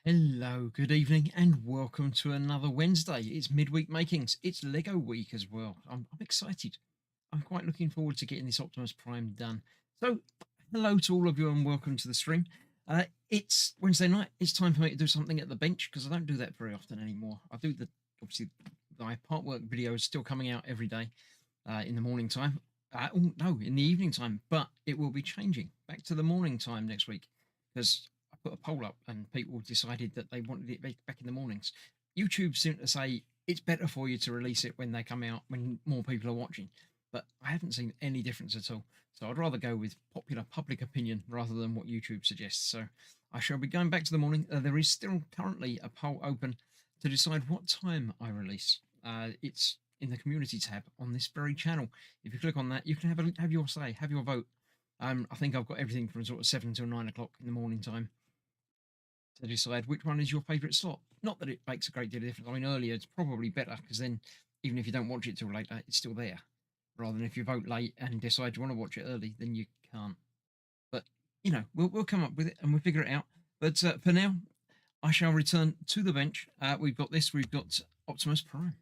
Hello, good evening, and welcome to another Wednesday. It's midweek makings. It's Lego week as well. I'm excited. I'm quite looking forward to getting this Optimus Prime done. So, hello to all of you, and welcome to the stream. It's Wednesday night. It's time for me to do something at the bench because I don't do that very often anymore. I do obviously my part work videos still coming out every day in the morning time. Oh no, in the evening time, but it will be changing back to the morning time next week because I put a poll up and people decided that they wanted it back in the mornings. YouTube seemed to say it's better for you to release it when they come out when more people are watching, but I haven't seen any difference at all. So I'd rather go with popular public opinion rather than what YouTube suggests. So I shall be going back to the morning. There is still currently a poll open to decide what time I release. It's in the community tab on this very channel. If you click on that, you can have your say, have your vote. I think I've got everything from sort of 7 till 9 o'clock in the morning time to decide which one is your favourite slot. Not that it makes a great deal of difference. I mean, earlier it's probably better because then even if you don't watch it till later, it's still there. Rather than if you vote late and decide you want to watch it early, then you can't. But you know, we'll come up with it and we'll figure it out. But for now, I shall return to the bench. We've got this. We've got Optimus Prime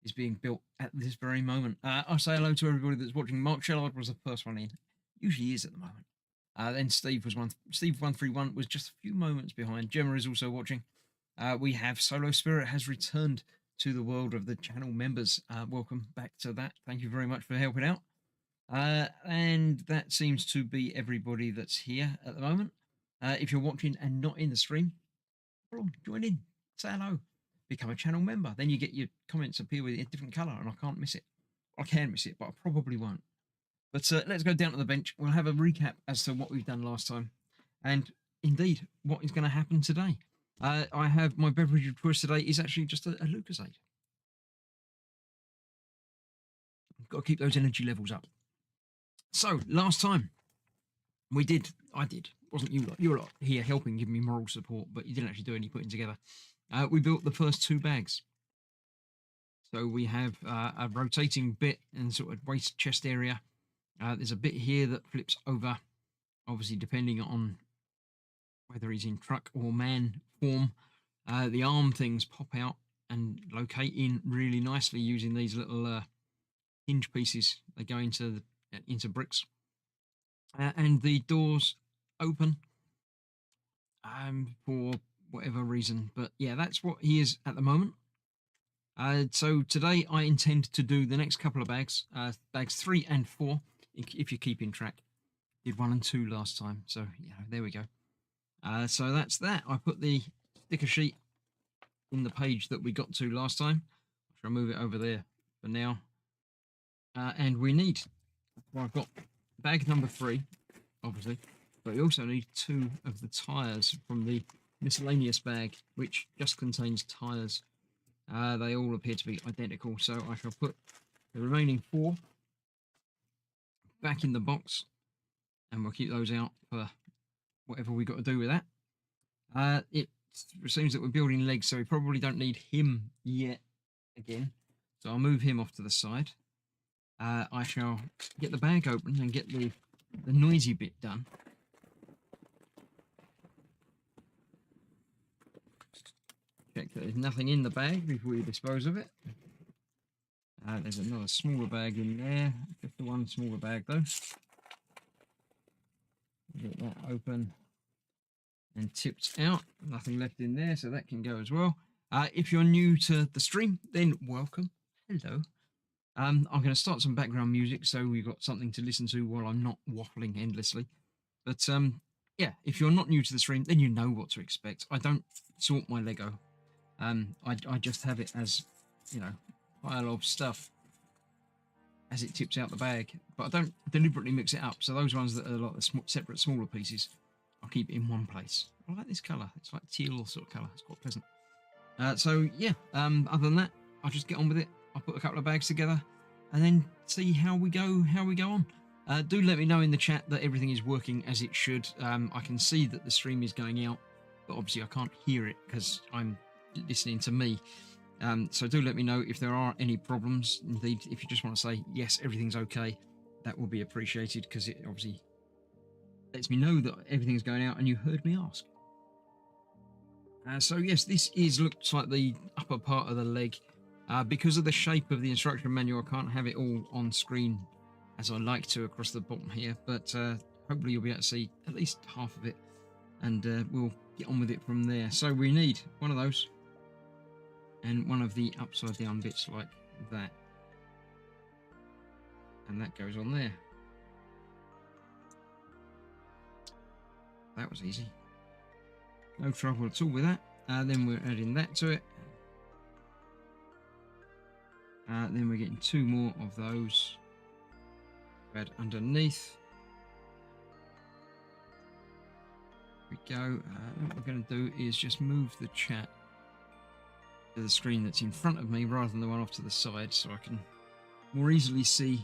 is being built at this very moment. I'll say hello to everybody that's watching. Mark Shellard was the first one in. Usually is at the moment. Then Steve was one. Steve 131 was just a few moments behind. Gemma is also watching. We have Solo Spirit has returned to the world of the channel members. Welcome back to that. Thank you very much for helping out. And that seems to be everybody that's here at the moment. If you're watching and not in the stream, come on, join in, say hello, become a channel member. Then you get your comments appear with a different colour, and I can't miss it. I can miss it, but I probably won't. But let's go down to the bench. We'll have a recap as to what we've done last time, and indeed what is going to happen today. I have my beverage of choice today is actually just a Lucasade. I've got to keep those energy levels up. So last time I did, wasn't you lot? You were here helping, give me moral support, but you didn't actually do any putting together. We built the first two bags. So we have a rotating bit and sort of waist chest area. There's a bit here that flips over, obviously depending on whether he's in truck or man form. The arm things pop out and locate in really nicely using these little hinge pieces. They go into bricks, and the doors open for whatever reason. But yeah, that's what he is at the moment. So today I intend to do the next couple of bags, bags 3 and 4, if you're keeping track. Did 1 and 2 last time, so yeah, there we go. So that's that. I put the sticker sheet in the page that we got to last time. I'll move it over there for now. And we need, well, I've got bag number 3, obviously, but we also need 2 of the tyres from the miscellaneous bag, which just contains tyres. They all appear to be identical, so I shall put the remaining 4 back in the box, and we'll keep those out for whatever we got to do with that. It seems that we're building legs, so we probably don't need him yet again, so I'll move him off to the side. I shall get the bag open and get the noisy bit done. Check that there's nothing in the bag before you dispose of it. There's another smaller bag in there. Just the one smaller bag though. Get that open and tipped out. Nothing left in there, so that can go as well. If you're new to the stream, then welcome. Hello. I'm going to start some background music so we've got something to listen to while I'm not waffling endlessly. But yeah, if you're not new to the stream, then you know what to expect. I don't sort my Lego. I just have it as, you know, pile of stuff as it tips out the bag, but I don't deliberately mix it up. So those ones that are like the separate smaller pieces, I'll keep it in one place. I like this colour. It's like teal sort of colour. It's quite pleasant. So yeah, other than that, I'll just get on with it. I'll put a couple of bags together and then see how we go on. Do let me know in the chat that everything is working as it should. I can see that the stream is going out, but obviously I can't hear it because I'm listening to me. So do let me know if there are any problems. Indeed, if you just want to say yes, everything's okay, that will be appreciated because it obviously lets me know that everything's going out and you heard me ask. So yes, this looks like the upper part of the leg. Because of the shape of the instruction manual, I can't have it all on screen as I like to across the bottom here, but hopefully you'll be able to see at least half of it, and we'll get on with it from there. So we need one of those and one of the upside down bits like that, and that goes on there. That was easy, no trouble at all with that. Then we're adding that to it. Then we're getting 2 more of those. Add underneath. There we go. What we're going to do is just move the chat to the screen that's in front of me rather than the one off to the side, so I can more easily see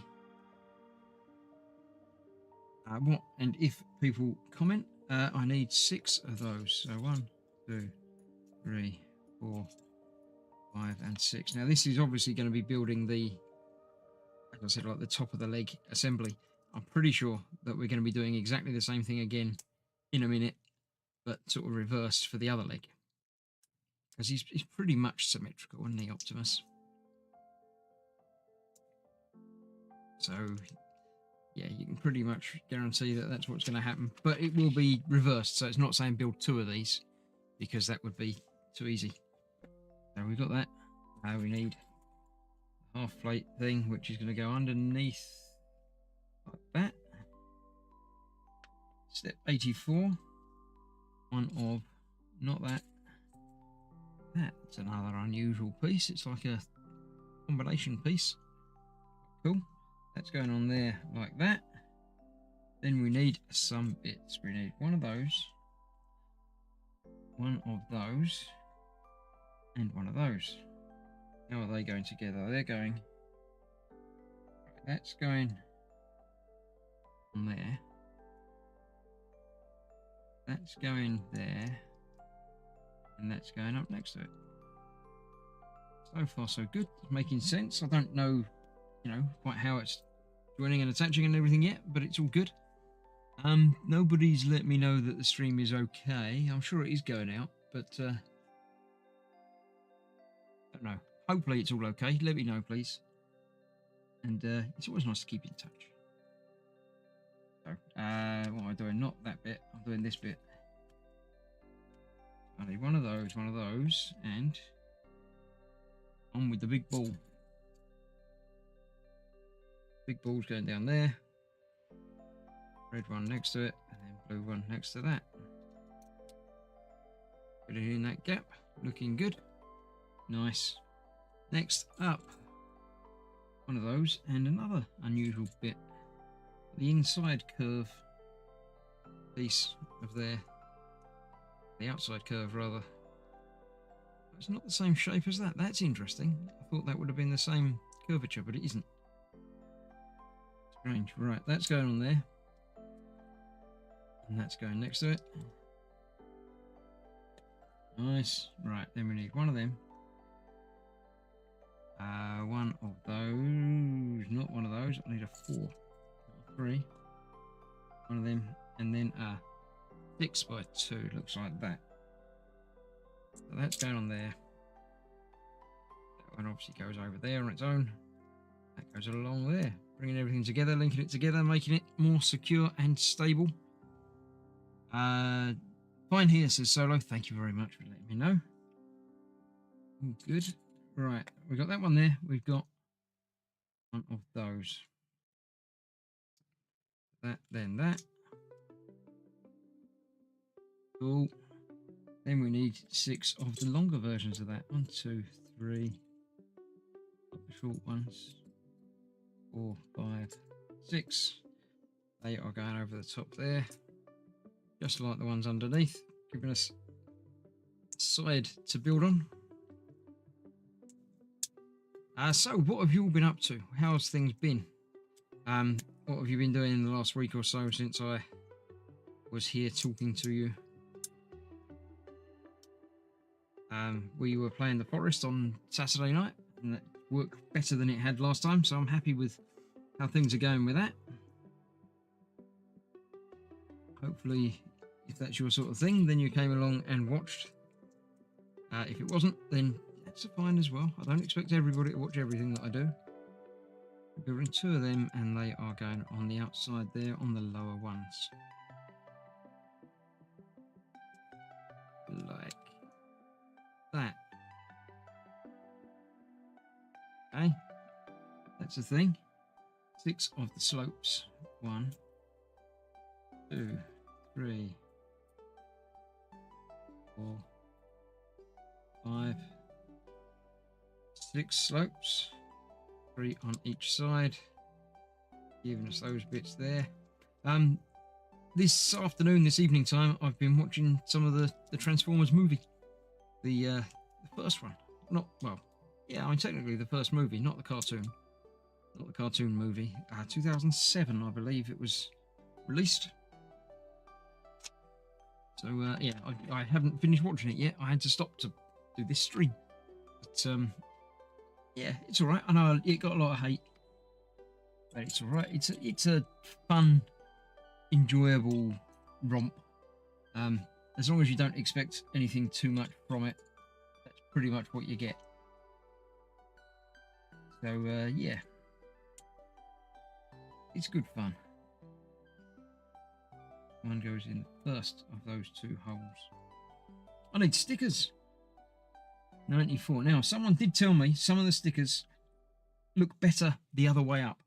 what and if people comment. I need 6 of those. So 1, 2, 3, 4, 5, and 6. Now this is obviously going to be building the, as I said, like the top of the leg assembly. I'm pretty sure that we're going to be doing exactly the same thing again in a minute, but sort of reversed for the other leg, because he's pretty much symmetrical, isn't he, Optimus? So yeah, you can pretty much guarantee that that's what's going to happen, but it will be reversed. So it's not saying build 2 of these, because that would be too easy. So we've got that. Now we need a half plate thing, which is going to go underneath like that. Step 84. One of, not that. That's another unusual piece. It's like a combination piece. Cool. That's going on there like that. Then we need some bits. We need one of those, and one of those. How are they going together? They're going, that's going on there. That's going there. And that's going up next to it. So far so good. It's making sense. I don't know, quite how it's joining and attaching and everything yet, but it's all good. Nobody's let me know that the stream is okay. I'm sure it is going out, but don't know. Hopefully it's all okay. Let me know, please. And it's always nice to keep in touch. So, what am I doing? Not that bit. I'm doing this bit. I need one of those, and on with the big ball. Big ball's going down there. Red one next to it, and then blue one next to that. Put it in that gap. Looking good. Nice. Next up, one of those, and another unusual bit. The inside curve piece of there. The outside curve, rather. It's not the same shape as that. That's interesting. I thought that would have been the same curvature, but it isn't. Strange. Right, that's going on there. And that's going next to it. Nice. Right, then we need one of them. One of those. Not one of those. I need a 4. Not a 3. One of them. And then a 6 by 2. Looks like that. So that's going on there. That one obviously goes over there on its own. That goes along there. Bringing everything together, linking it together, making it more secure and stable. Fine here, says Solo. Thank you very much for letting me know. All good. Right, we've got that one there. We've got one of those. That, then that. Cool. Then we need 6 of the longer versions of that. 1, 2, 3. The short ones. 4, 5, 6. They are going over the top there. Just like the ones underneath. Giving us a side to build on. So what have you all been up to? How's things been? What have you been doing in the last week or so since I was here talking to you? We were playing the Forest on Saturday night, and that worked better than it had last time, so I'm happy with how things are going with that. Hopefully, if that's your sort of thing, then you came along and watched If it wasn't, then that's fine as well. I don't expect everybody to watch everything that I do. We're building 2 of them, and they are going on the outside there on the lower ones. Like that. Okay, that's the thing. 6 of the slopes. 1, 2, 3, 4, 5, 6 slopes. 3 on each side, giving us those bits there. This afternoon, this evening time, I've been watching some of the Transformers movie, the first one. Not well, yeah, I mean technically the first movie, not the cartoon, movie. 2007, I believe it was released. So yeah, I haven't finished watching it yet. I had to stop to do this stream, but yeah, it's all right. I know it got a lot of hate, but it's all right. It's a fun, enjoyable romp. As long as you don't expect anything too much from it, that's pretty much what you get. So yeah, it's good fun. One goes in the first of those 2 holes. I need stickers. 94. Now, someone did tell me some of the stickers look better the other way up.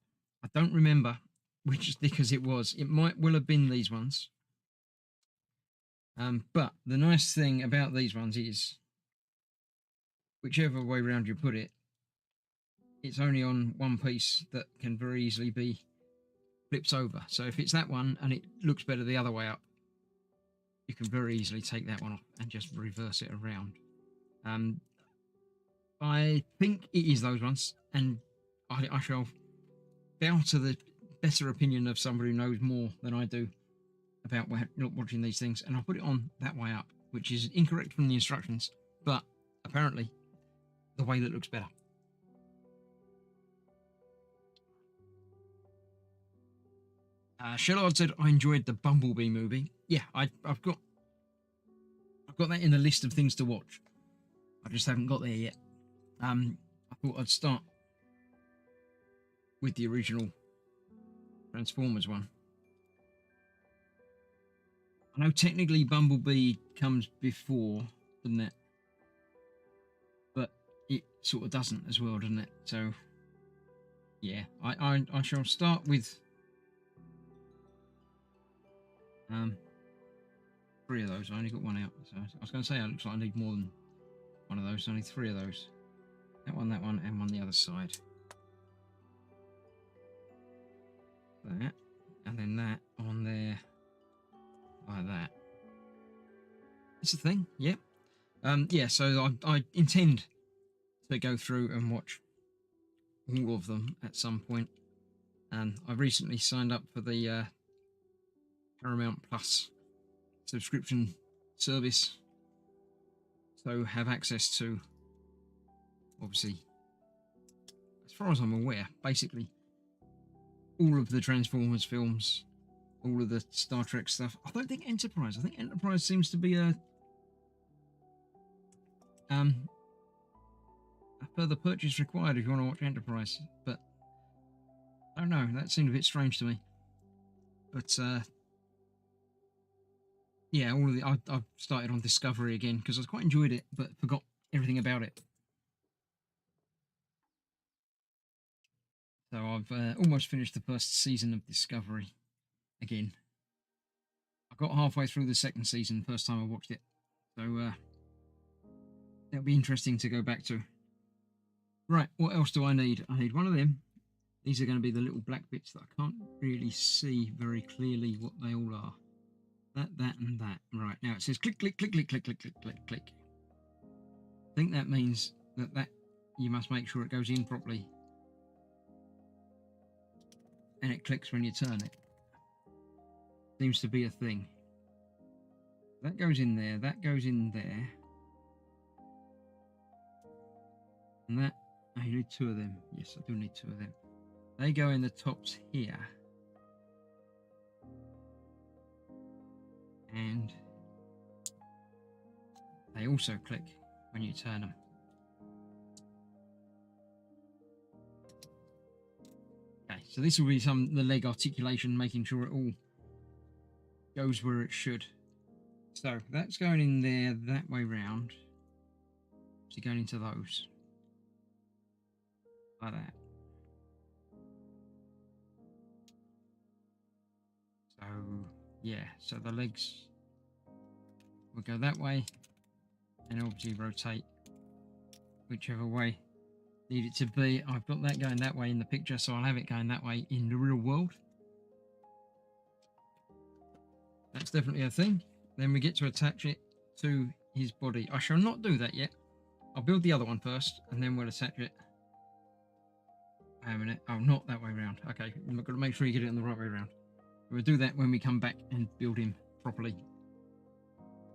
I don't remember which stickers it was. It might well have been these ones. But the nice thing about these ones is, whichever way round you put it, it's only on one piece that can very easily be flipped over. So if it's that one and it looks better the other way up, you can very easily take that one off and just reverse it around. I think it is those ones, and I shall bow to the better opinion of somebody who knows more than I do about watching these things, and I'll put it on that way up, which is incorrect from the instructions, but apparently the way that looks better. Shellard said I enjoyed the Bumblebee movie. Yeah, I've got that in the list of things to watch. I just haven't got there yet. I thought I'd start with the original Transformers one. I know technically Bumblebee comes before, doesn't it? But it sort of doesn't as well, doesn't it? So yeah, I shall start with 3 of those. I only got 1 out, so I was going to say it looks like I need more than 1 of those. I need 3 of those. That one, and one the other side. That, and then that on there, like that. It's a thing, yep. Yeah, so I intend to go through and watch all of them at some point. And I recently signed up for the Paramount Plus subscription service, so have access to, obviously, as far as I'm aware, basically all of the Transformers films, all of the Star Trek stuff. I don't think Enterprise. I think Enterprise seems to be a further purchase required if you want to watch Enterprise, but I don't know. That seemed a bit strange to me. But yeah, all of the I've started on Discovery again because I quite enjoyed it, but forgot everything about it. So I've almost finished the first season of Discovery again. I got halfway through the second season first time I watched it, so that'll be interesting to go back to. Right, what else do I need? I need 1 of them. These are going to be the little black bits that I can't really see very clearly what they all are. That, and that. Right, now it says click, click, click, click, click, click, click, click, click. I think that means that you must make sure it goes in properly. And it clicks when you turn it. Seems to be a thing. That goes in there, that goes in there. And that, I need 2 of them. Yes, I do need 2 of them. They go in the tops here. And they also click when you turn them. Okay, so this will be the leg articulation, making sure it all goes where it should. So that's going in there that way round. So going into those. Like that. So yeah, so the legs will go that way and obviously rotate whichever way need it to be. I've got that going that way in the picture, so I'll have it going that way in the real world. That's definitely a thing. Then we get to attach it to his body. I shall not do that yet. I'll build the other one first and then we'll attach it. Wait a minute. Oh, not that way around. Okay, I've got to make sure you get it in the right way around. We'll do that when we come back and build him properly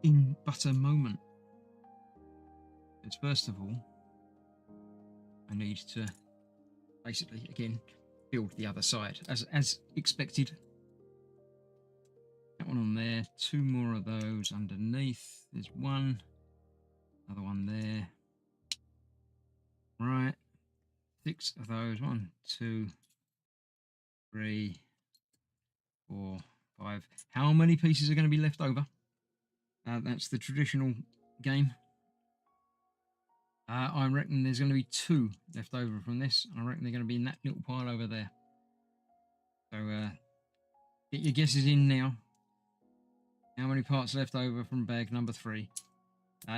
in but a moment. Because first of all, I need to basically, again, build the other side as expected. That one on there, 2 more of those underneath. There's one, another one there. Right, 6 of those. 1, 2, 3, 4, 5. How many pieces are going to be left over? That's the traditional game. I reckon there's going to be 2 left over from this. I reckon they're going to be in that little pile over there. So get your guesses in now. How many parts left over from bag number 3?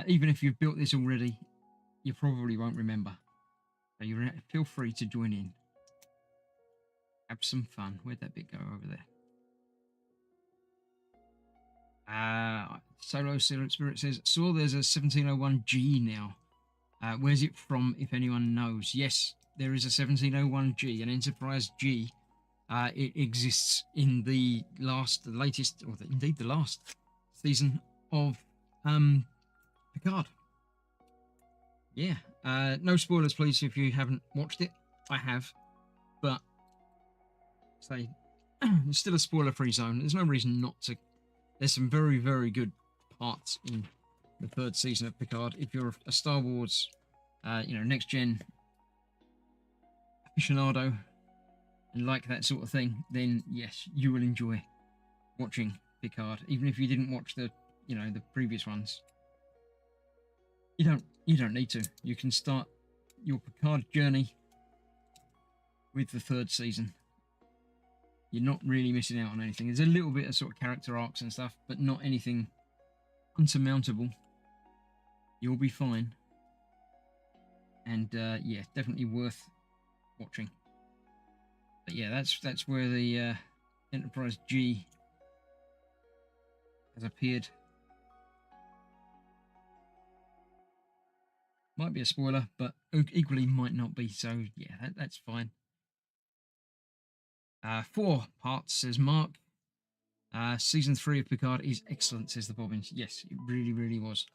Even if you've built this already, you probably won't remember. So you feel free to join in. Have some fun. Where'd that bit go over there? Solo Spirit says, saw there's a 1701G now. Where's it from, if anyone knows? Yes, there is a 1701G, an Enterprise G. It exists in the latest, or indeed the last season of Picard. Yeah, no spoilers, please, if you haven't watched it. I have, but say it's still a spoiler-free zone. There's no reason not to. There's some very, very good parts in the 3rd season of Picard. If you're a Star Wars, next gen aficionado and like that sort of thing, then yes, you will enjoy watching Picard, even if you didn't watch the previous ones. You don't need to. You can start your Picard journey with the 3rd season. You're not really missing out on anything. There's a little bit of sort of character arcs and stuff, but not anything unsurmountable. You'll be fine. And yeah, definitely worth watching. But yeah, that's where the Enterprise G has appeared. Might be a spoiler, but equally might not be. So yeah, that's fine. 4 parts, says Mark. Season 3 of Picard is excellent, says the Bobbins. Yes, it really, really was.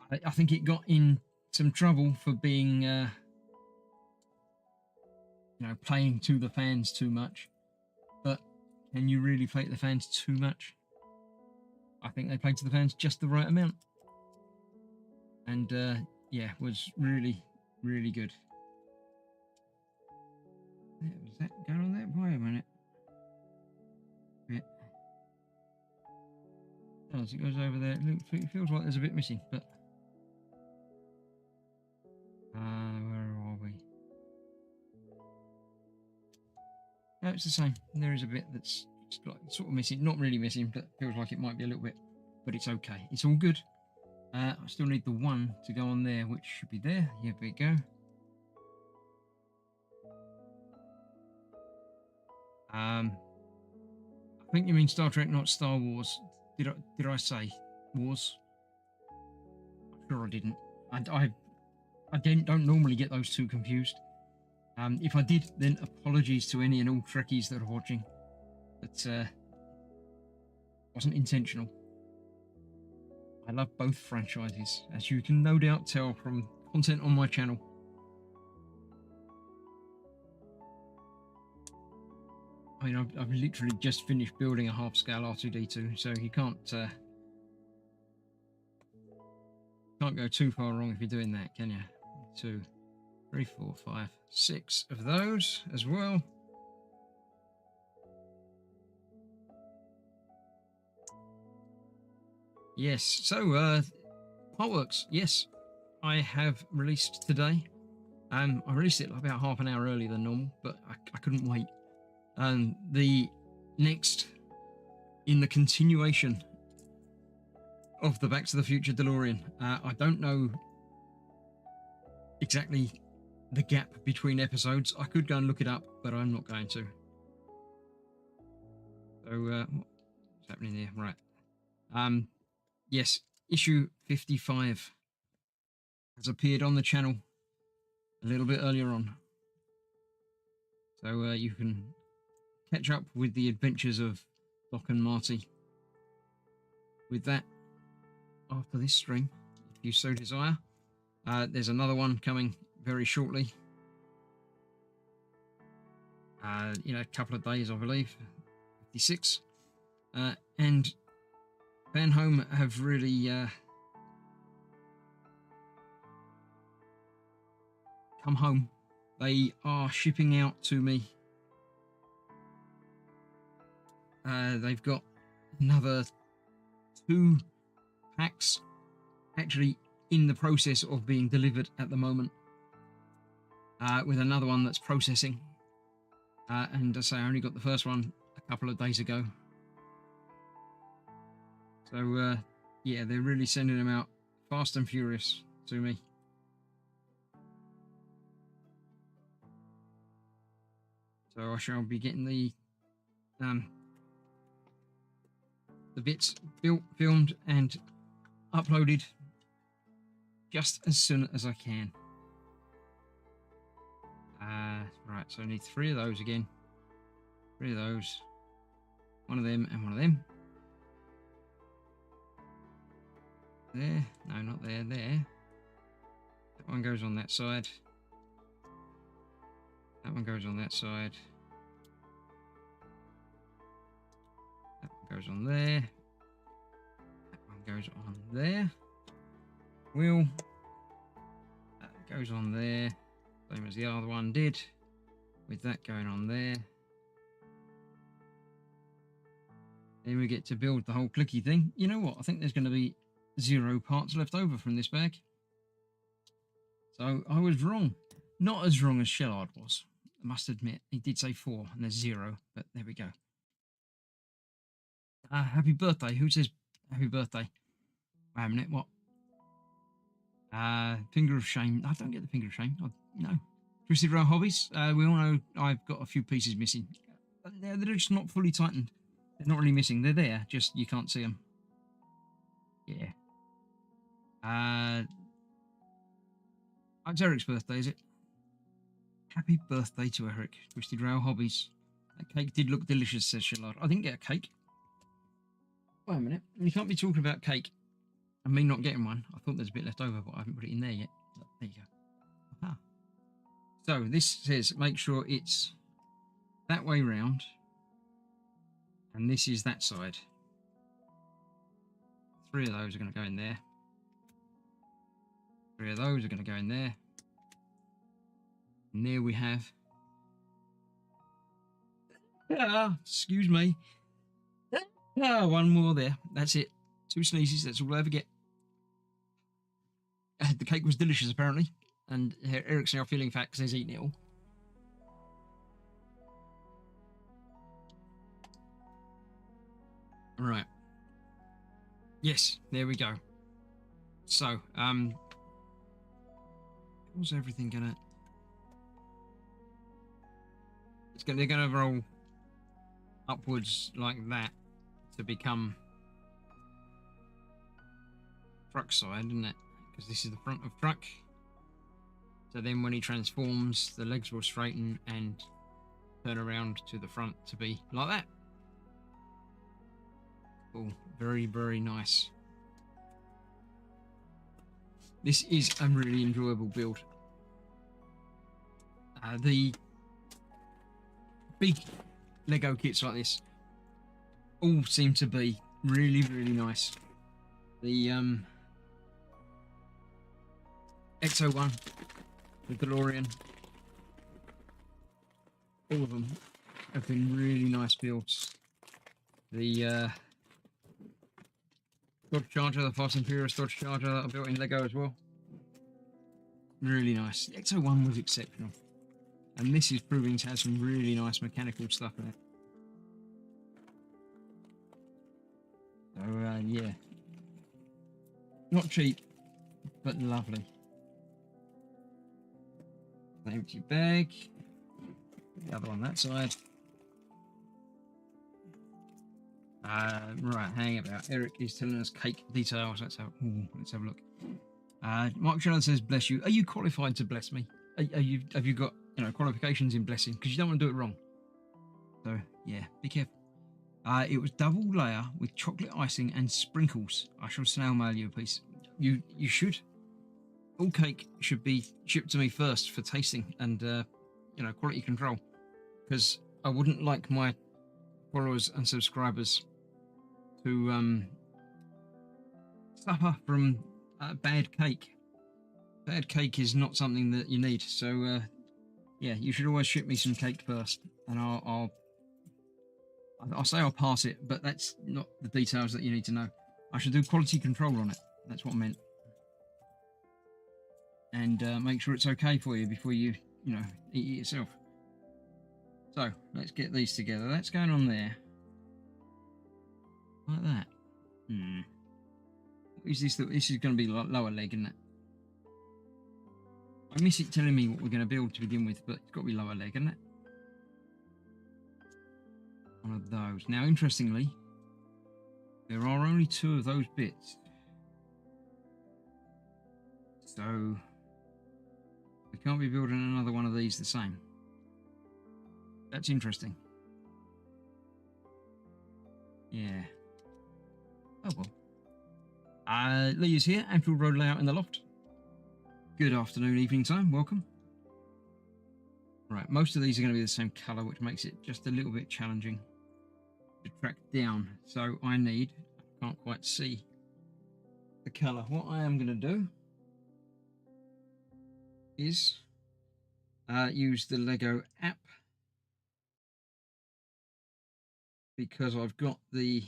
I think it got in some trouble for being, playing to the fans too much. But can you really play to the fans too much? I think they played to the fans just the right amount. And, yeah, was really, really good. Was that going on there? Wait a minute. Yeah. As it goes over there, it feels like there's a bit missing, but where are we? No, it's the same. There is a bit that's like sort of missing, not really missing, but feels like it might be a little bit, but it's okay. It's all good. I still need the 1 to go on there, which should be there. Here we go. I think you mean Star Trek, not Star Wars. Did I say Wars? I'm sure I didn't. I don't normally get those 2 confused. If I did, then apologies to any and all Trekkies that are watching. But wasn't intentional. I love both franchises, as you can no doubt tell from content on my channel. I mean, I've literally just finished building a half-scale R2-D2, so you can't Can't go too far wrong if you're doing that, can you? 2, 3, 4, 5, 6 of those as well. Yes, so artworks, yes, I have released today. I released it about half an hour earlier than normal, but I couldn't wait. The next in the continuation of the Back to the Future DeLorean. I don't know exactly the gap between episodes. I could go and look it up, but I'm not going to. So what's happening there? Right. Yes, issue 55 has appeared on the channel a little bit earlier on. So you can catch up with the adventures of Doc and Marty with that after this stream, if you so desire. There's another one coming very shortly. A couple of days, I believe. 56. And Van Home have really come home. They are shipping out to me. They've got another 2 packs actually in the process of being delivered at the moment, with another one that's processing. And as I say, I only got the first one a couple of days ago. So, yeah, they're really sending them out fast and furious to me. So I shall be getting the bits built, filmed, and uploaded just as soon as I can. Right, so I need 3 of those again. 3 of those. 1 of them and 1 of them. There. No, not there. There. That one goes on that side. That one goes on that side. That one goes on there. That one goes on there. Wheel. That goes on there. Same as the other one did. With that going on there. Then we get to build the whole clicky thing. You know what? I think there's going to be 0 parts left over from this bag. So I was wrong. Not as wrong as Shellard was. I must admit. He did say 4 and there's 0. But there we go. Happy birthday. Who says happy birthday? Wait a minute. What? Finger of shame. I don't get the finger of shame. No. Twisted Rail Hobbies. We all know I've got a few pieces missing. They're just not fully tightened. They're not really missing. They're there. Just you can't see them. Yeah. It's Eric's birthday, is it? Happy birthday to Eric. Twisted Rail Hobbies. That cake did look delicious, says Shallard. I didn't get a cake. Wait a minute. You can't be talking about cake and me not getting one. I thought there's a bit left over, but I haven't put it in there yet. But there you go. Aha. So this says make sure it's that way round. And this is that side. 3 of those are going to go in there. 3 of those are going to go in there. And there we have. Excuse me. 1 more there. That's it. 2 sneezes. That's all I ever get. The cake was delicious, apparently. And Eric's now feeling fat because he's eating it all. Right. Yes, there we go. So, how's everything gonna... They're gonna roll upwards like that to become truck side, isn't it? Because this is the front of truck. So then when he transforms, the legs will straighten and turn around to the front to be like that. Cool. Very, very nice. This is a really enjoyable build. The big Lego kits like this all seem to be really, really nice. The XO1, the DeLorean. All of them have been really nice builds. The Dodge Charger, the Fast and Furious Dodge Charger that I built in Lego as well. Really nice. The XO1 was exceptional. And this is proving to have some really nice mechanical stuff in it. So, yeah. Not cheap, but lovely. An empty bag. The other on that side. Right, hang about. Eric is telling us cake details. Let's have a look. Mark Shannon says, "Bless you. Are you qualified to bless me? Have you got qualifications in blessing? Because you don't want to do it wrong. So yeah, be careful." It was double layer with chocolate icing and sprinkles. I shall snail mail you a piece. You should. All cake should be shipped to me first for tasting and quality control, because I wouldn't like my followers and subscribers to suffer from bad cake. Bad cake is not something that you need. So yeah, you should always ship me some cake first, and I'll say I'll pass it, but that's not the details that you need to know. I should do quality control on it. That's what I meant. And make sure it's okay for you before you eat it yourself. So let's get these together. That's going on there, like that. What is this? This is going to be lower leg, isn't it? I miss it telling me what we're going to build to begin with, but it's got to be lower leg, isn't it? One of those. Now, interestingly, there are only 2 of those bits. So we can't be building another one of these the same. That's interesting. Yeah. Oh well. Lee is here. Anfield Road layout in the loft. Good afternoon, evening time. Welcome. Right, most of these are going to be the same colour, which makes it just a little bit challenging to track down. So I can't quite see the colour. What I am going to do is use the Lego app, because I've got the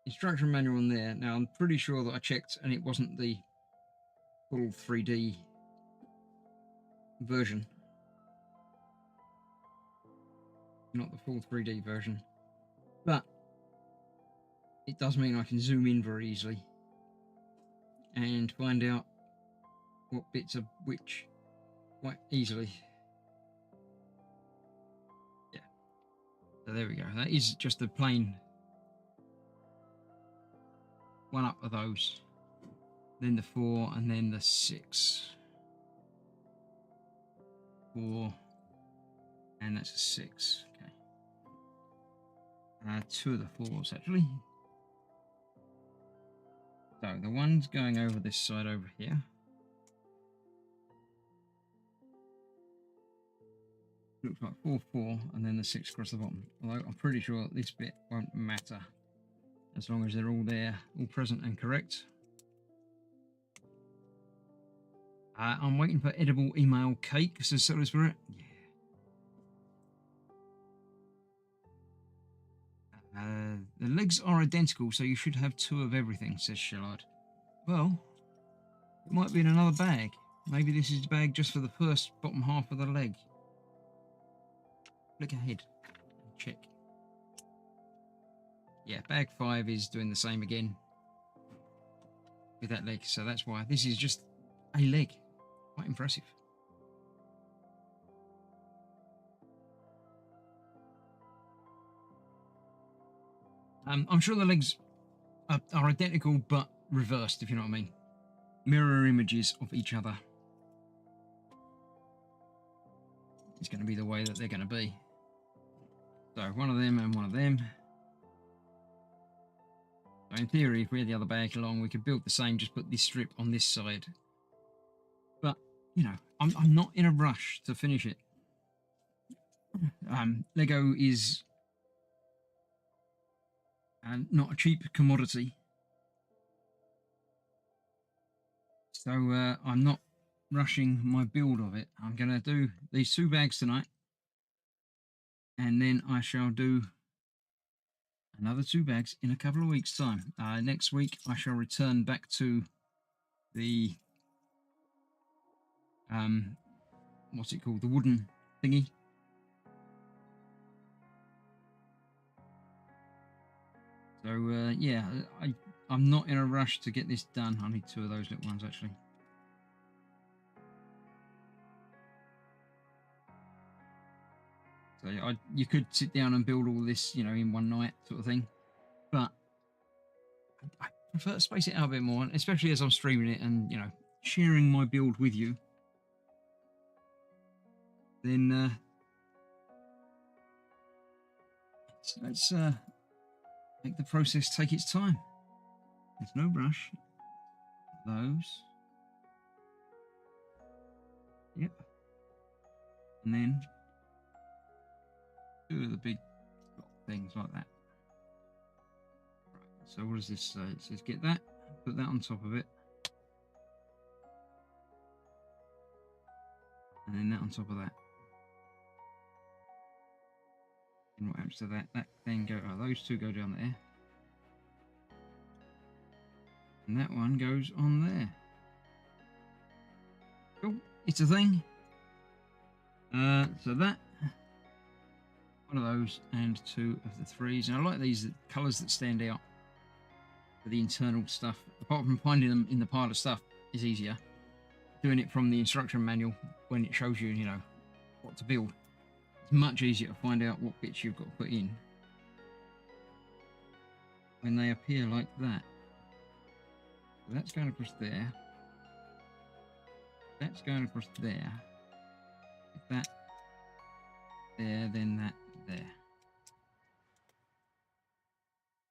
instruction manual on there. Now I'm pretty sure that I checked and it wasn't the full 3D version. Not the full 3D version, but it does mean I can zoom in very easily and find out what bits are which quite easily. Yeah, so there we go. That is just a plain one up of those, then the 4 and then the 6. 4 and that's a 6. Okay, 2 of the 4s actually. So the one's going over this side over here. Looks like 4, 4, and then the 6 across the bottom. Although I'm pretty sure that this bit won't matter as long as they're all there, all present and correct. I'm waiting for edible email cake, says Solar Spirit. Yeah. The legs are identical, so you should have 2 of everything, says Shallard. Well, it might be in another bag. Maybe this is the bag just for the first bottom half of the leg. Look ahead and check. Yeah, bag 5 is doing the same again with that leg, so that's why this is just a leg. Quite impressive. I'm sure the legs are identical but reversed, if you know what I mean. Mirror images of each other. It's going to be the way that they're going to be. So one of them and one of them. So in theory, if we had the other bag along, we could build the same, just put this strip on this side. But, I'm not in a rush to finish it. Lego is not a cheap commodity. So I'm not rushing my build of it. I'm going to do these 2 bags tonight, and then I shall do another 2 bags in a couple of weeks' time. Next week I shall return back to the what's it called, the wooden thingy. So yeah, I'm not in a rush to get this done. I need 2 of those little ones actually. So you could sit down and build all this, you know, in one night sort of thing, but I prefer to space it out a bit more, especially as I'm streaming it and, you know, sharing my build with you. Then let's make the process take its time. There's no rush. Those. Yep. And then 2 of the big things like that. Right, so what does this say? It says get that, put that on top of it, and then that on top of that. And what happens to that? That then go, oh, those 2 go down there. And that one goes on there. Cool, it's a thing. So that, one of those, and 2 of the 3s. And I like these colours that stand out for the internal stuff. Apart from finding them in the pile of stuff is easier. Doing it from the instruction manual when it shows you, you know, what to build. It's much easier to find out what bits you've got to put in when they appear like that. So that's going across there. That's going across there. If that there, then that there.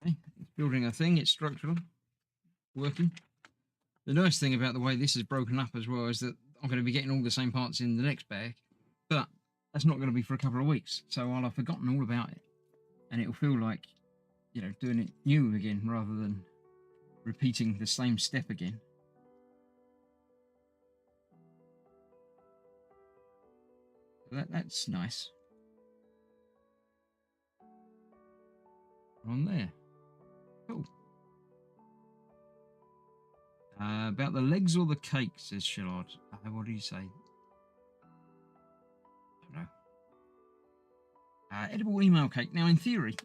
Okay, it's building a thing. It's structural, working. The nice thing about the way this is broken up as well is that I'm going to be getting all the same parts in the next bag, but that's not going to be for a couple of weeks. So I'll have forgotten all about it, and it'll feel like, you know, doing it new again rather than repeating the same step again. That's nice. On there. Cool. About the legs or the cake, says Shallard. What do you say? I don't know. Edible email cake. Now, in theory,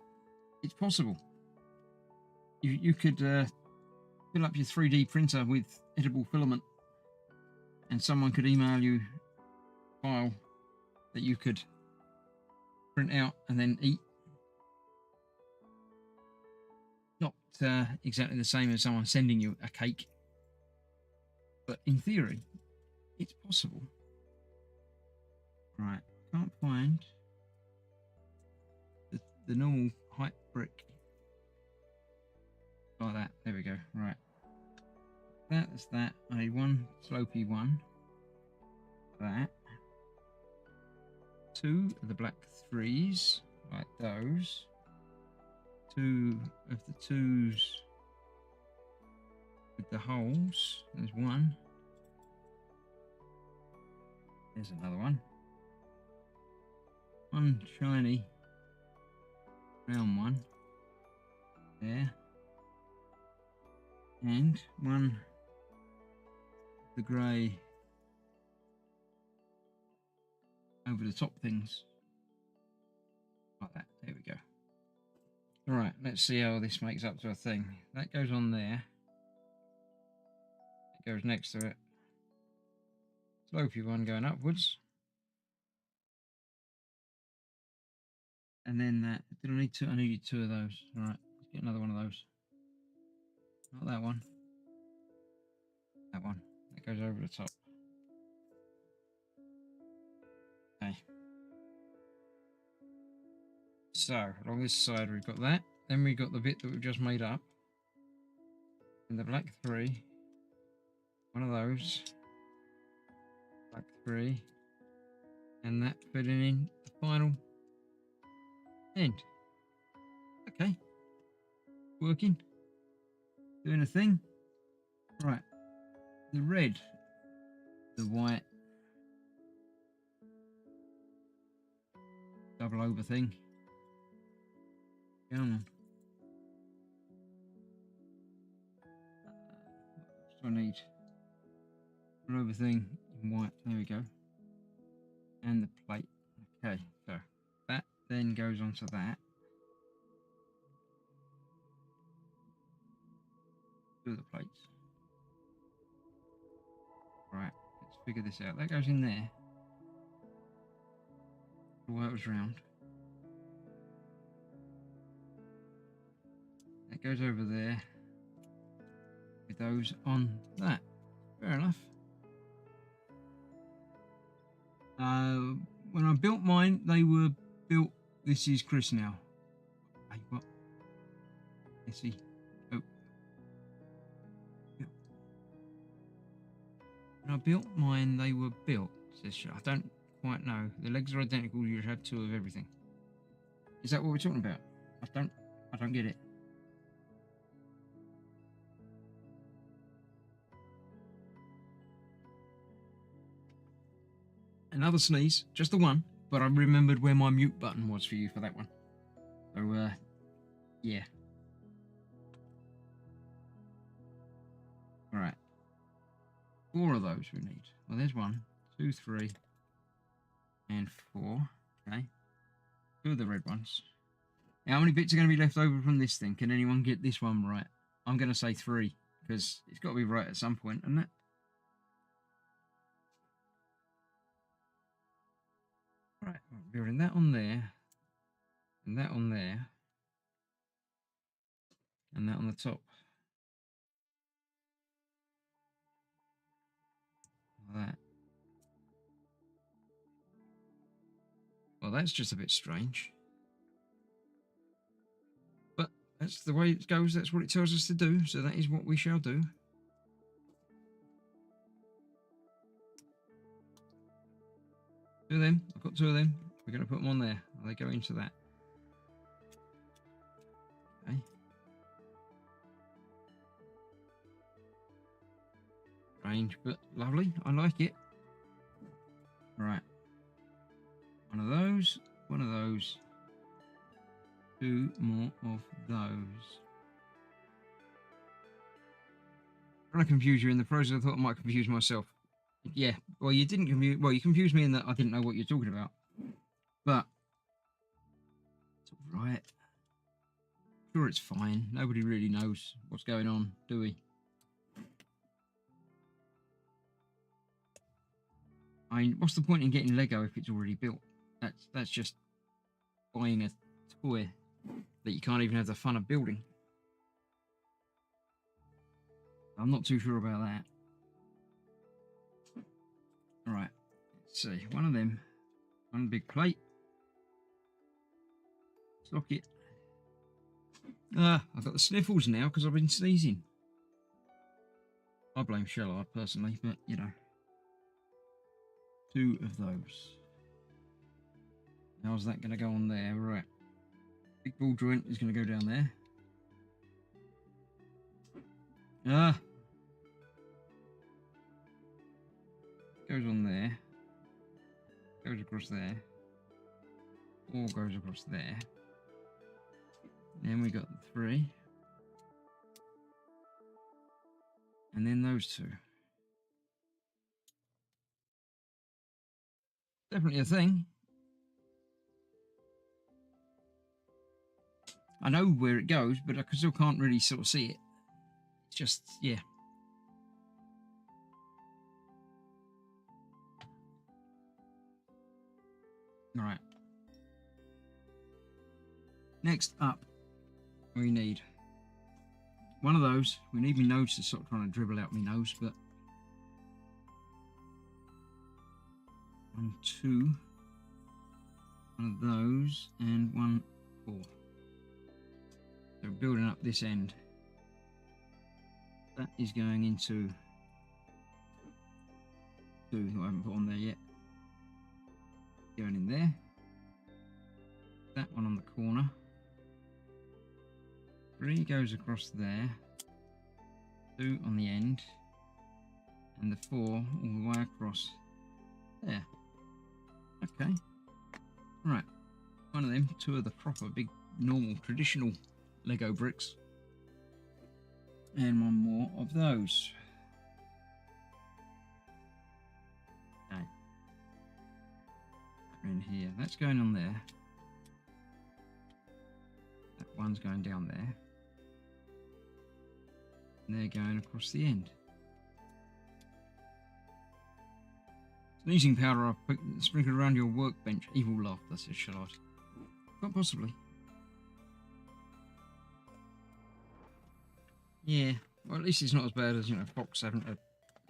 it's possible. You could fill up your 3D printer with edible filament, and someone could email you a file that you could print out and then eat. Not exactly the same as someone sending you a cake, but in theory, it's possible. Right, can't find the normal height brick. Like that, there we go, right. That's that. I need 1 slopey one. That. 2 of the black 3s, like those. 2 of the 2s with the holes. There's 1. There's another one. 1 shiny round one. There. And 1 the grey over the top things. Like that. There we go. Alright, let's see how this makes up to a thing. That goes on there. It goes next to it. Slopey one going upwards. And then that. Did I need 2? I needed 2 of those. Alright, let's get another one of those. Not that one. That one. That goes over the top. Okay. So, along this side we've got that. Then we've got the bit that we've just made up. And the black 3. One of those. Black 3. And that fitting in the final end. Okay. Working. Doing a thing. Right. the red, the white, double over thing. Come on. What do I need? Double over thing in white. There we go. And the plate. Okay, so that then goes onto that. Two of the plates. Right, let's figure this out. That goes in there. The way it was round. That goes over there. With those on that. Fair enough. When I built mine, they were built. This is Chris now. Hey, what? Let's see. Oh. When I built mine, they were built. I don't quite know. The legs are identical. You have two of everything. Is that what we're talking about? I don't get it. Another sneeze, just the one, but I remembered where my mute button was for you for that one. So, yeah. All right. 4 of those we need. Well, there's 1, 2, 3, and 4. Okay. 2 of the red ones. Now, how many bits are going to be left over from this thing? Can anyone get this one right? I'm going to say 3, because it's got to be right at some point, isn't it? Right, building that on there, and that on there, and that on the top. Like that. Well, that's just a bit strange. But that's the way it goes. That's what it tells us to do. So that is what we shall do. Two of them. I've got 2 of them. We're going to put them on there. They go into that. Okay. Strange, but lovely. I like it. Right. 1 of those. 1 of those. 2 more of those. I'm trying to confuse you in the process. I thought I might confuse myself. Yeah, well, you didn't confuse. Well, you confused me in that I didn't know what you're talking about. But it's all right. Sure, it's fine. Nobody really knows what's going on, do we? I mean, what's the point in getting Lego if it's already built? That's just buying a toy that you can't even have the fun of building. I'm not too sure about that. All right, let's see. 1 of them, 1 big plate, socket. I've got the sniffles now because I've been sneezing. I blame Shellard personally, but you know. 2 of those. How's that going to go on there? Right. Big ball joint is going to go down there. Goes on there. Goes across there. All goes across there. Then we got the 3. And then those 2. Definitely a thing. I know where it goes, but I still can't really sort of see it. It's just, yeah. All right. Next up, we need 1 of those. We need my nose to sort of trying to dribble out my nose, but 1, 2. 1 of those, and 1, 4. So building up this end. That is going into 2 that I haven't put on there yet. Going in there. That one on the corner. 3 goes across there. 2 on the end. and the 4 all the way across there. Okay. Right. One of them, 2 of the proper big, normal, traditional Lego bricks. And 1 more of those. Okay. In here. That's going on there. That one's going down there. And they're going across the end. Sneezing powder I've sprinkled around your workbench. Evil laughter, says Charlotte. Quite possibly. Yeah, well, at least it's not as bad as, Fox having to,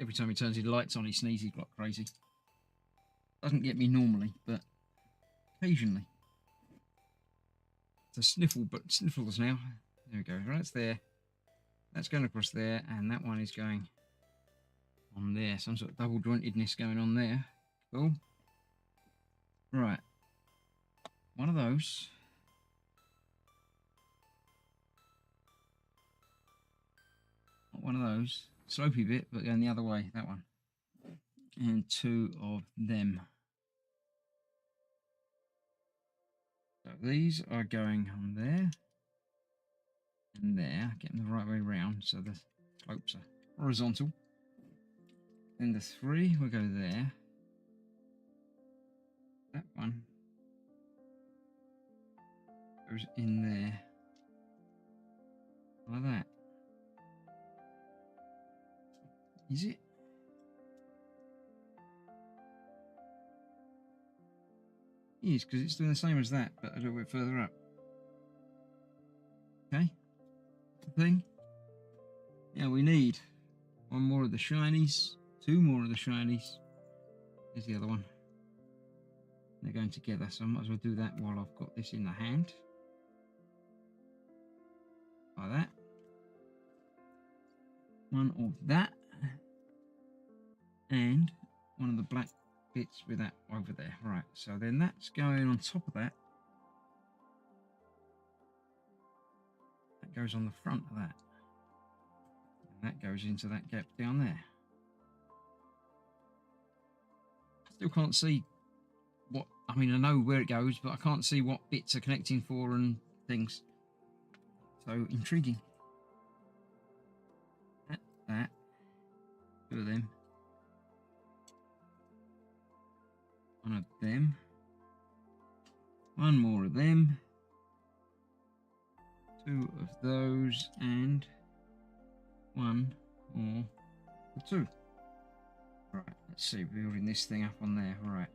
every time he turns his lights on, he sneezes like crazy. Doesn't get me normally, but occasionally. It's a sniffle, but sniffles now. There we go. Right, that's there. That's going across there, and that one is going on there. Some sort of double jointedness going on there. Cool. Right. One of those. Not one of those. Slopey bit, but going the other way. That one. And 2 of them. So these are going on there. And there. Get them the right way round so the slopes are horizontal. Then the 3 will go there. That one goes in there. Like that. Is it? It is, because it's doing the same as that, but a little bit further up. Okay. The thing. Yeah, we need 1 more of the shinies, 2 more of the shinies. Here's the other one. They're going together, so I might as well do that while I've got this in the hand. Like that. 1 of that. And 1 of the black bits with that over there. Right, so then that's going on top of that. That goes on the front of that. And that goes into that gap down there. I still can't see what, I mean, I know where it goes, but I can't see what bits are connecting for and things. So intriguing. That. 2 of them. 1 of them. 1 more of them. 2 of those, and 1 more for 2. Right, let's see, building this thing up on there. Right.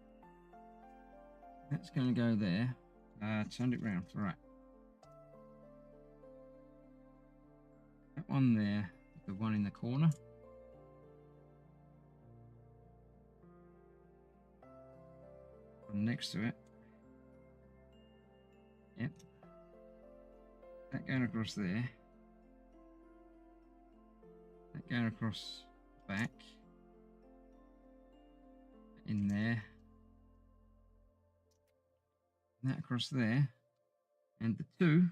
That's going to go there. Turned it round. Right. That one there, the one in the corner. One next to it. Yep. That going across there. That going across back. In there. And that across there. And the 2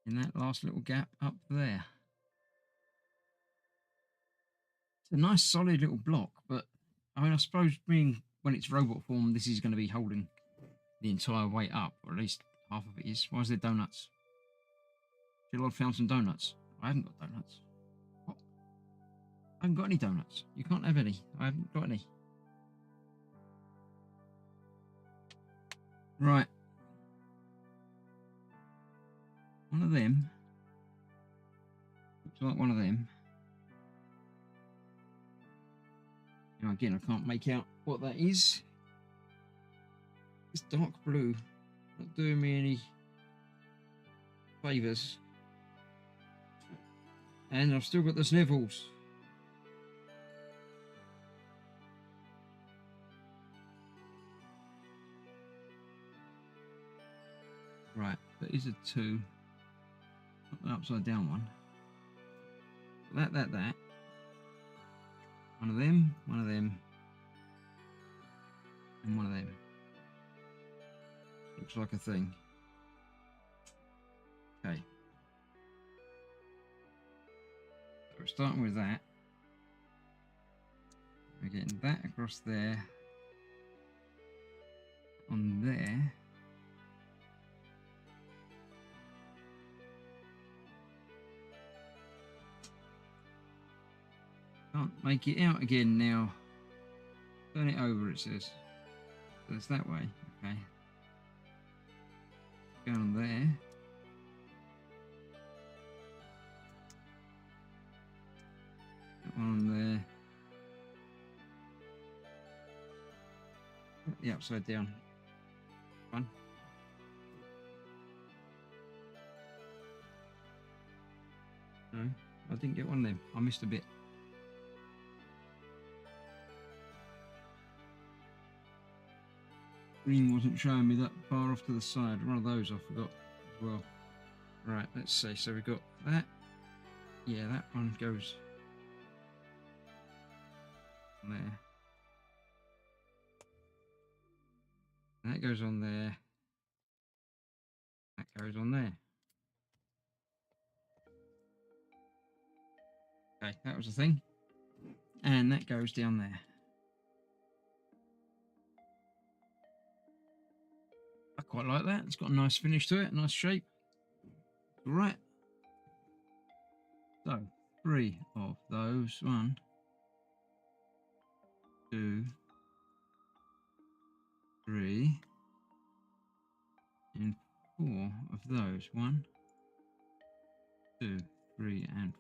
in that last little gap up there. It's a nice solid little block, but I mean, I suppose when it's robot form, this is going to be holding the entire weight up, or at least half of it is. Why is there donuts? Jill, I've found some donuts. I haven't got donuts. What? I haven't got any donuts. You can't have any. I haven't got any. Right. One of them. Looks like one of them. Now again, I can't make out what that is. It's dark blue. Not doing me any favours. And I've still got the sniffles. Right, that is a 2. Not the upside down one. That. One of them, and one of them. Looks like a thing. Okay. So we're starting with that. We're getting that across there. On there. Can't make it out again now. Turn it over, it says. So it's that way. Okay. Go on there. That one on there. The upside down one. No, I didn't get one of them. I missed a bit. Green wasn't showing me that far off to the side. One of those I forgot as well. Right, let's see. So we've got that. Yeah, that one goes there. That goes on there. That goes on there. Okay, that was the thing. And that goes down there. I quite like that. It's got a nice finish to it, nice shape. Right. So, 3 of those. 1, 2, 3. And 4 of those. 1, 2, 3, and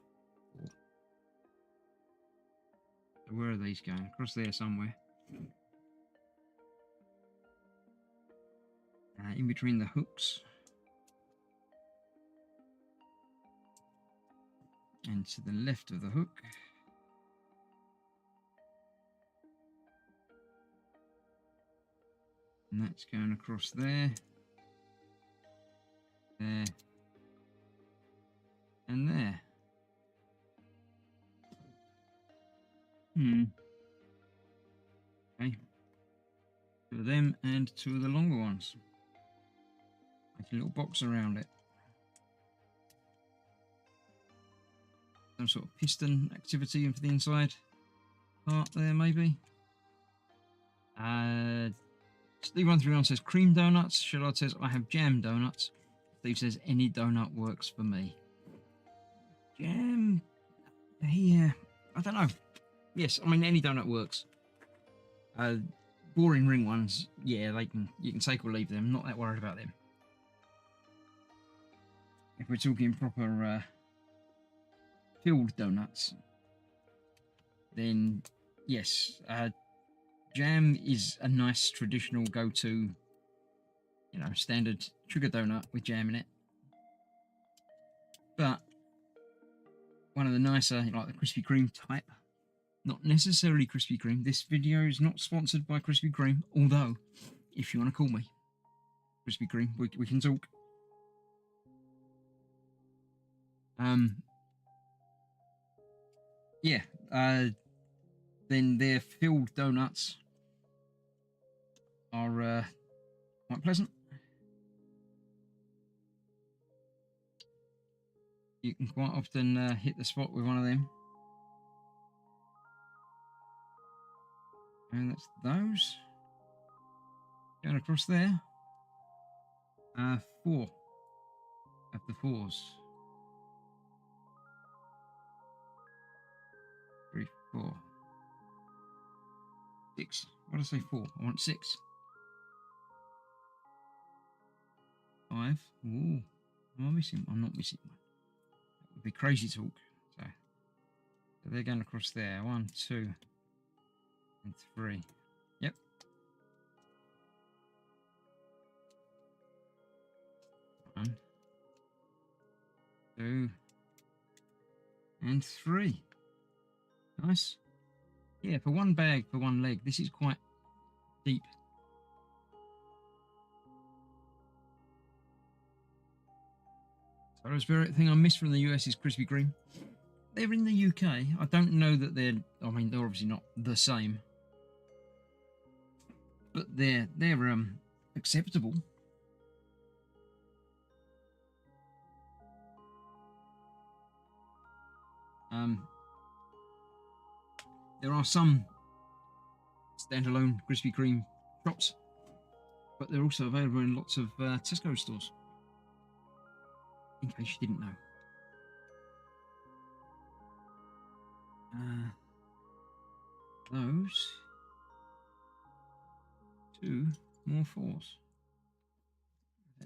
4. So where are these going? Across there somewhere. In between the hooks. And to the left of the hook. And that's going across there. There. And there. Okay. 2 of them and 2 of the longer ones. Make a little box around it. Some sort of piston activity for the inside part there, maybe. Steve131 says cream donuts. Charlotte says I have jam donuts. Steve says any donut works for me. Jam, yeah, I don't know. Yes, I mean any donut works. Boring ring ones, yeah, you can take or leave them. Not that worried about them. If we're talking proper filled donuts, then yes, jam is a nice traditional go-to, standard sugar donut with jam in it. But one of the nicer, like the Krispy Kreme type, not necessarily Krispy Kreme. This video is not sponsored by Krispy Kreme, although if you want to call me Krispy Kreme, we can talk. Yeah, then their filled donuts are quite pleasant. You can quite often hit the spot with one of them. And that's those. Going across there. 4 of the 4s. 3, 4. 6. What did I say 4? I want 6. 5. Ooh. Am I missing? I'm not missing one. That would be crazy talk. So they're going across there. 1, 2, and 3. Yep. 1, 2, and 3. Nice. Yeah, for one bag, for one leg, this is quite deep. So the thing I missed from the US is Krispy Kreme. They're in the UK. I don't know that they're obviously not the same. But they're acceptable. There are some standalone Krispy Kreme shops, but they're also available in lots of Tesco stores, in case you didn't know. Those 2 more 4s.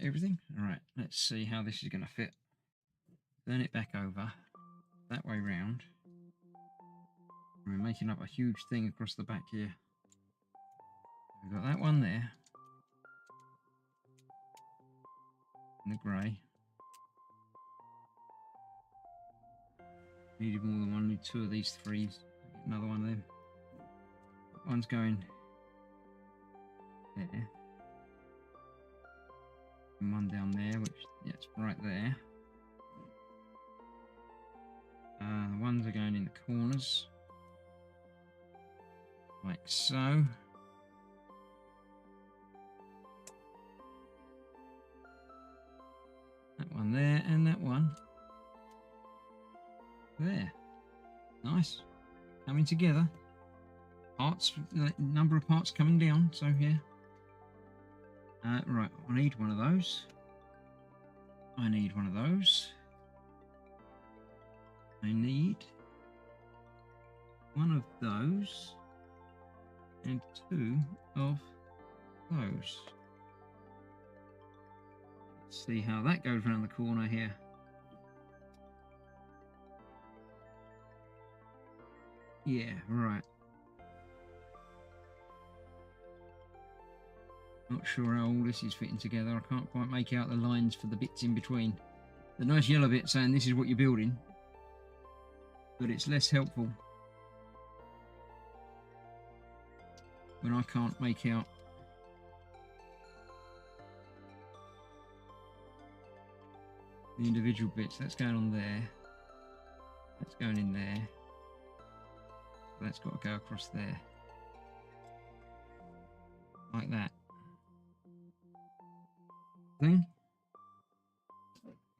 Everything? All right, let's see how this is going to fit. Turn it back over, that way round. We're making up a huge thing across the back here. We've got that one there. In the grey. Needed more than one, need 2 of these 3s. Get another one of them. One's going there. And one down there, which, yeah, it's right there. The ones are going in the corners. Like so. That one there, and that one there. Nice. Coming together. Parts, number of parts coming down, so yeah. Right, I need one of those. I need one of those. I need one of those. And 2 of those. Let's see how that goes around the corner here. Yeah, right. Not sure how all this is fitting together. I can't quite make out the lines for the bits in between. The nice yellow bit saying this is what you're building, but it's less helpful when I can't make out the individual bits. That's going on there. That's going in there. That's got to go across there. Like that. Thing.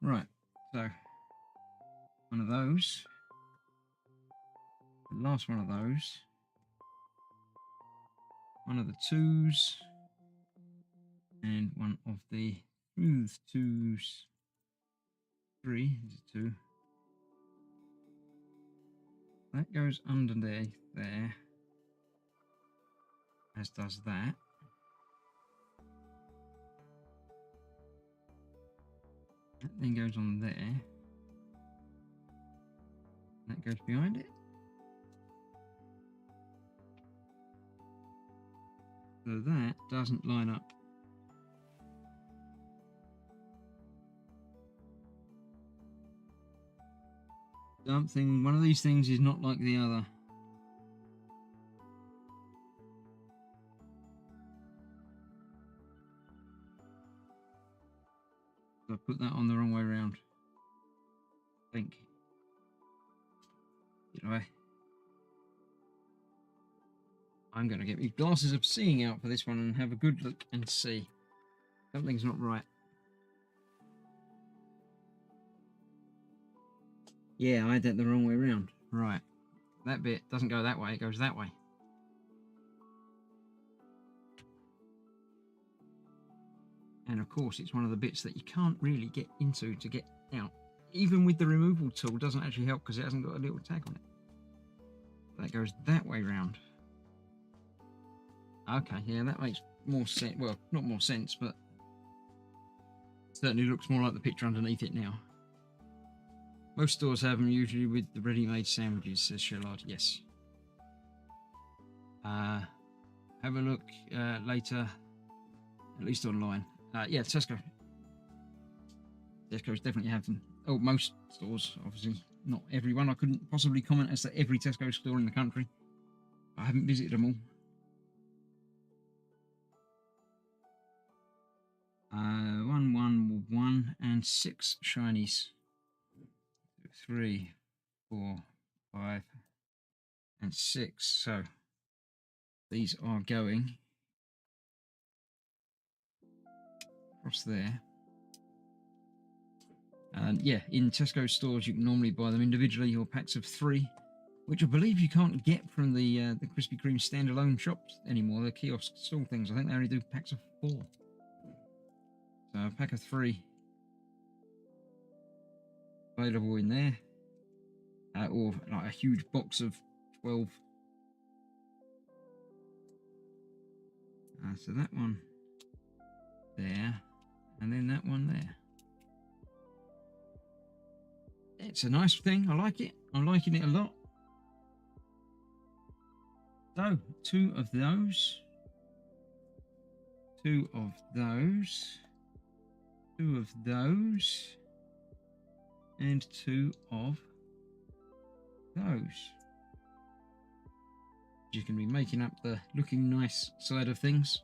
Right, so one of those. The last one of those. One of the 2s. And one of the smooth 2s. 3 is a 2. That goes underneath there. As does that. That then goes on there. That goes behind it. So that doesn't line up. Something, one of these things is not like the other. I put that on the wrong way around. I think. Did I? I'm going to get my glasses of seeing out for this one and have a good look and see. Something's not right. Yeah, I had that the wrong way around. Right. That bit doesn't go that way, it goes that way. And of course, it's one of the bits that you can't really get into to get out. Even with the removal tool, it doesn't actually help because it hasn't got a little tag on it. That goes that way round. Okay, yeah, that makes more sense. Well, not more sense, but certainly looks more like the picture underneath it now. Most stores have them usually with the ready-made sandwiches, says Sherlock. Yes. Have a look later, at least online. Yeah, Tesco. Tesco's definitely have them. Oh, most stores, obviously. Not everyone. I couldn't possibly comment as to every Tesco store in the country. I haven't visited them all. 1, 1, 1, and 6 shinies. 3, 4, 5, and 6. So these are going across there. And yeah, in Tesco stores you can normally buy them individually or packs of 3 which I believe you can't get from the Krispy Kreme standalone shops anymore. The kiosk stall things. I think they only do packs of 4. So a pack of 3 available in there, or like a huge box of 12. So that one there, and then that one there. It's a nice thing. I like it. I'm liking it a lot. So 2 of those, 2 of those, 2 of those, and 2 of those. You can be making up the looking nice side of things.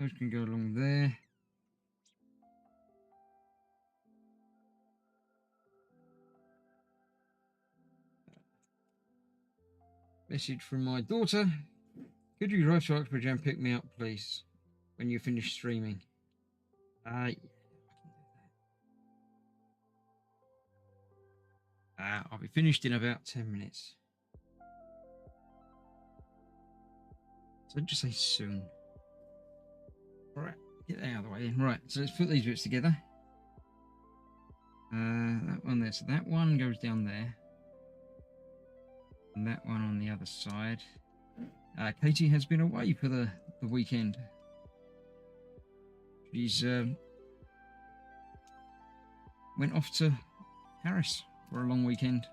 Those can go along there. Message from my daughter. Could you drive to Uxbridge and pick me up, please, when you finish streaming? Yeah, I can do that. I'll be finished in about 10 minutes. So just say soon. Right, get that out of the way then. Right, so let's put these bits together. That one there. So that one goes down there. And that one on the other side. Katie has been away for the weekend. She's went off to Paris for a long weekend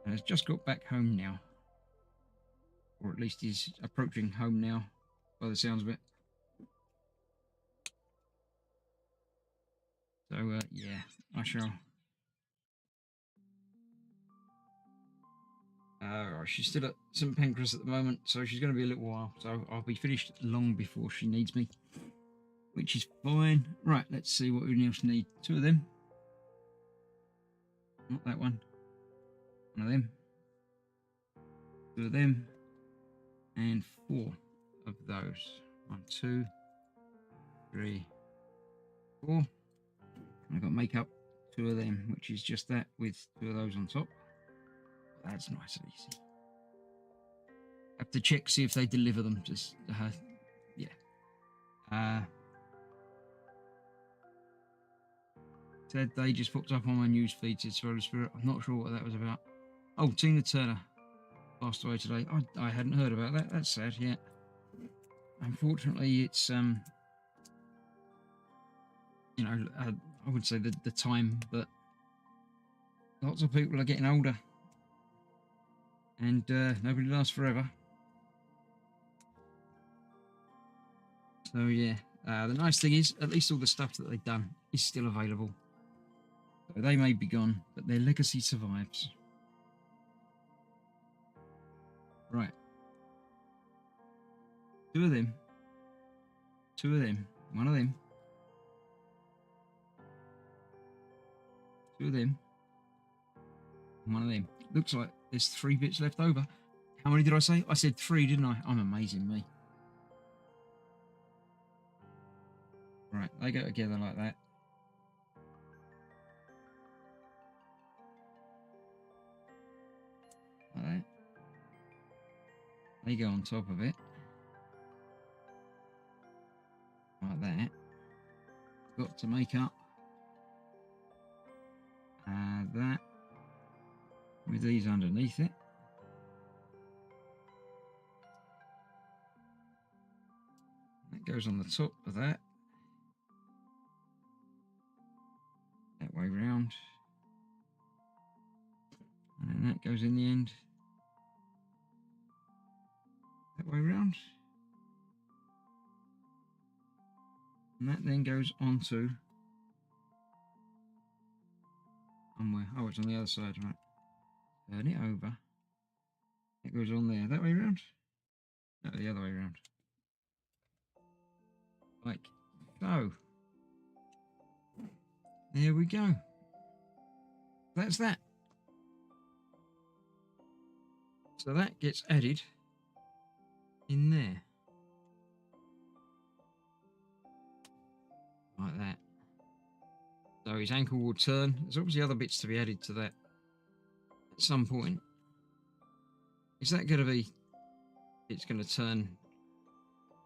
and has just got back home now, or at least is approaching home now by the sounds of it. So yeah, I shall. She's still at St Pancras at the moment, so she's going to be a little while. So I'll be finished long before she needs me, which is fine. Right, let's see what we else need. 2 of them. Not that one. 1 of them. 2 of them. And 4 of those. 1, 2, 3, 4. And I've got make up 2 of them, which is just that with 2 of those on top. That's nice and easy. Have to check, see if they deliver them. Just, yeah. Ted, they just popped up on my news feed. It's Roller Spirit. I'm not sure what that was about. Oh, Tina Turner passed away today. I hadn't heard about that. That's sad. Yeah. Unfortunately, it's I would say the time, but lots of people are getting older, and nobody lasts forever. So yeah, the nice thing is, at least all the stuff that they've done is still available. So they may be gone, but their legacy survives. Right. 2 of them. 2 of them. 1 of them. 2 of them. 1 of them. Looks like there's 3 bits left over. How many did I say? I said 3, didn't I? I'm amazing, me. Right, they go together like that. Like that. They go on top of it. Like that. Got to make up that with these underneath it. That goes on the top of that. That way round. And then that goes in the end. That way round. And that then goes onto somewhere. Oh, it's on the other side, right? Turn it over. It goes on there. That way round? No, the other way round. Like so. There we go. That's that. So that gets added in there. Like that. So his ankle will turn. There's obviously other bits to be added to that at some point. Is that going to be... It's going to turn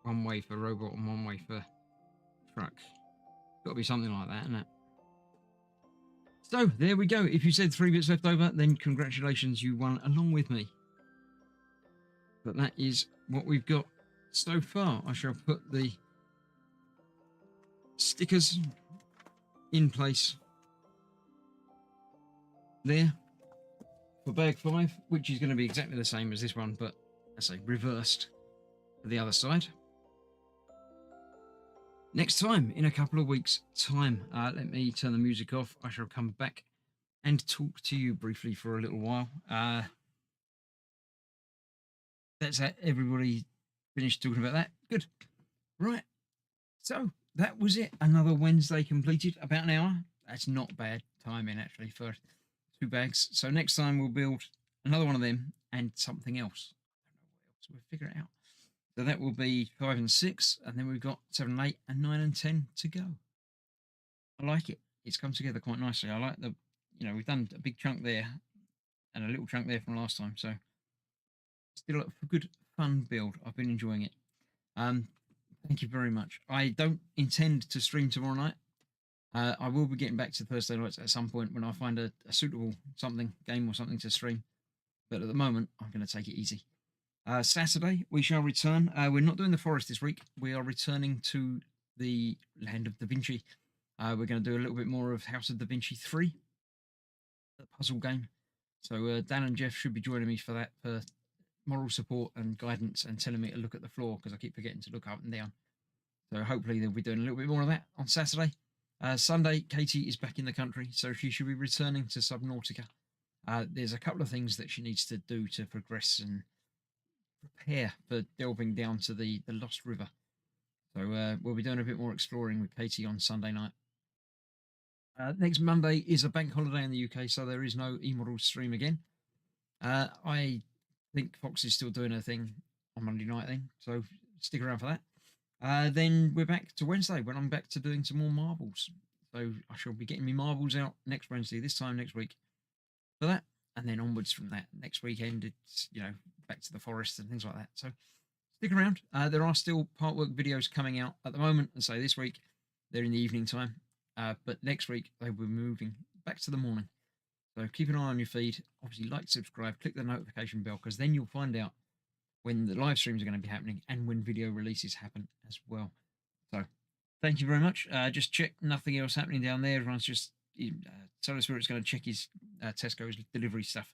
one way for robot and one way for truck. Got to be something like that, isn't it? So there we go. If you said 3 bits left over, then congratulations, you won along with me. But that is what we've got so far. I shall put the stickers in place there for bag 5, which is going to be exactly the same as this one, but I say reversed for the other side. Next time, in a couple of weeks' time, let me turn the music off. I shall come back and talk to you briefly for a little while. That's that. Everybody finished talking about that. Good. Right. So that was it. Another Wednesday completed. About an hour. That's not bad timing, actually, for 2 bags. So next time we'll build another one of them and something else. I don't know what else. We'll figure it out. So that will be 5 and 6, and then we've got 7 and 8 and 9 and 10 to go. I like it. It's come together quite nicely. I like the, we've done a big chunk there and a little chunk there from last time. So still a good fun build. I've been enjoying it. Thank you very much. I don't intend to stream tomorrow night. I will be getting back to Thursday nights at some point when I find a suitable game or something to stream. But at the moment, I'm going to take it easy. Saturday, we shall return. We're not doing the forest this week. We are returning to the land of Da Vinci. We're going to do a little bit more of House of Da Vinci 3, the puzzle game. So Dan and Jeff should be joining me for that, for moral support and guidance and telling me to look at the floor because I keep forgetting to look up and down. So hopefully they'll be doing a little bit more of that on Saturday. Sunday, Katie is back in the country, so she should be returning to Subnautica. There's a couple of things that she needs to do to progress and prepare for delving down to the Lost River. So we'll be doing a bit more exploring with Katie on Sunday night. Next Monday is a bank holiday in the UK, so there is no eModel stream again. I think Fox is still doing her thing on Monday night then, so stick around for that. Then we're back to Wednesday when I'm back to doing some more marbles. So I shall be getting my marbles out next Wednesday, this time next week for that. And then onwards from that. Next weekend, it's, back to the forest and things like that. So stick around. There are still part work videos coming out at the moment. And so this week, they're in the evening time. But next week, they will be moving back to the morning. So keep an eye on your feed. Obviously, like, subscribe, click the notification bell, because then you'll find out when the live streams are going to be happening and when video releases happen as well. So thank you very much. Just check nothing else happening down there. Everyone's just Solar Spirit's going to check his Tesco's delivery stuff.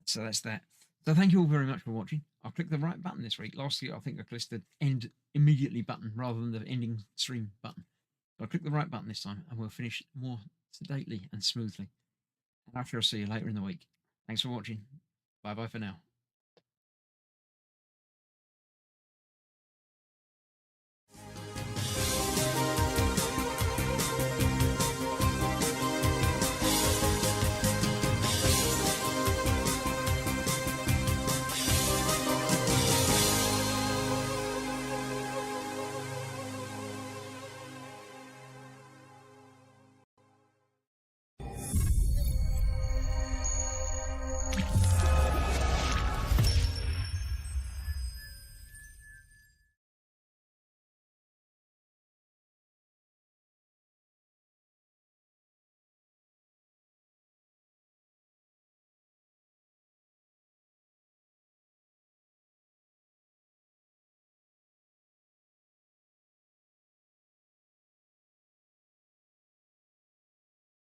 So that's that. So thank you all very much for watching. I'll click the right button this week. Last year, I think I clicked the end immediately button rather than the ending stream button. So I'll click the right button this time and we'll finish more sedately and smoothly. And I shall see you later in the week. Thanks for watching. Bye-bye for now.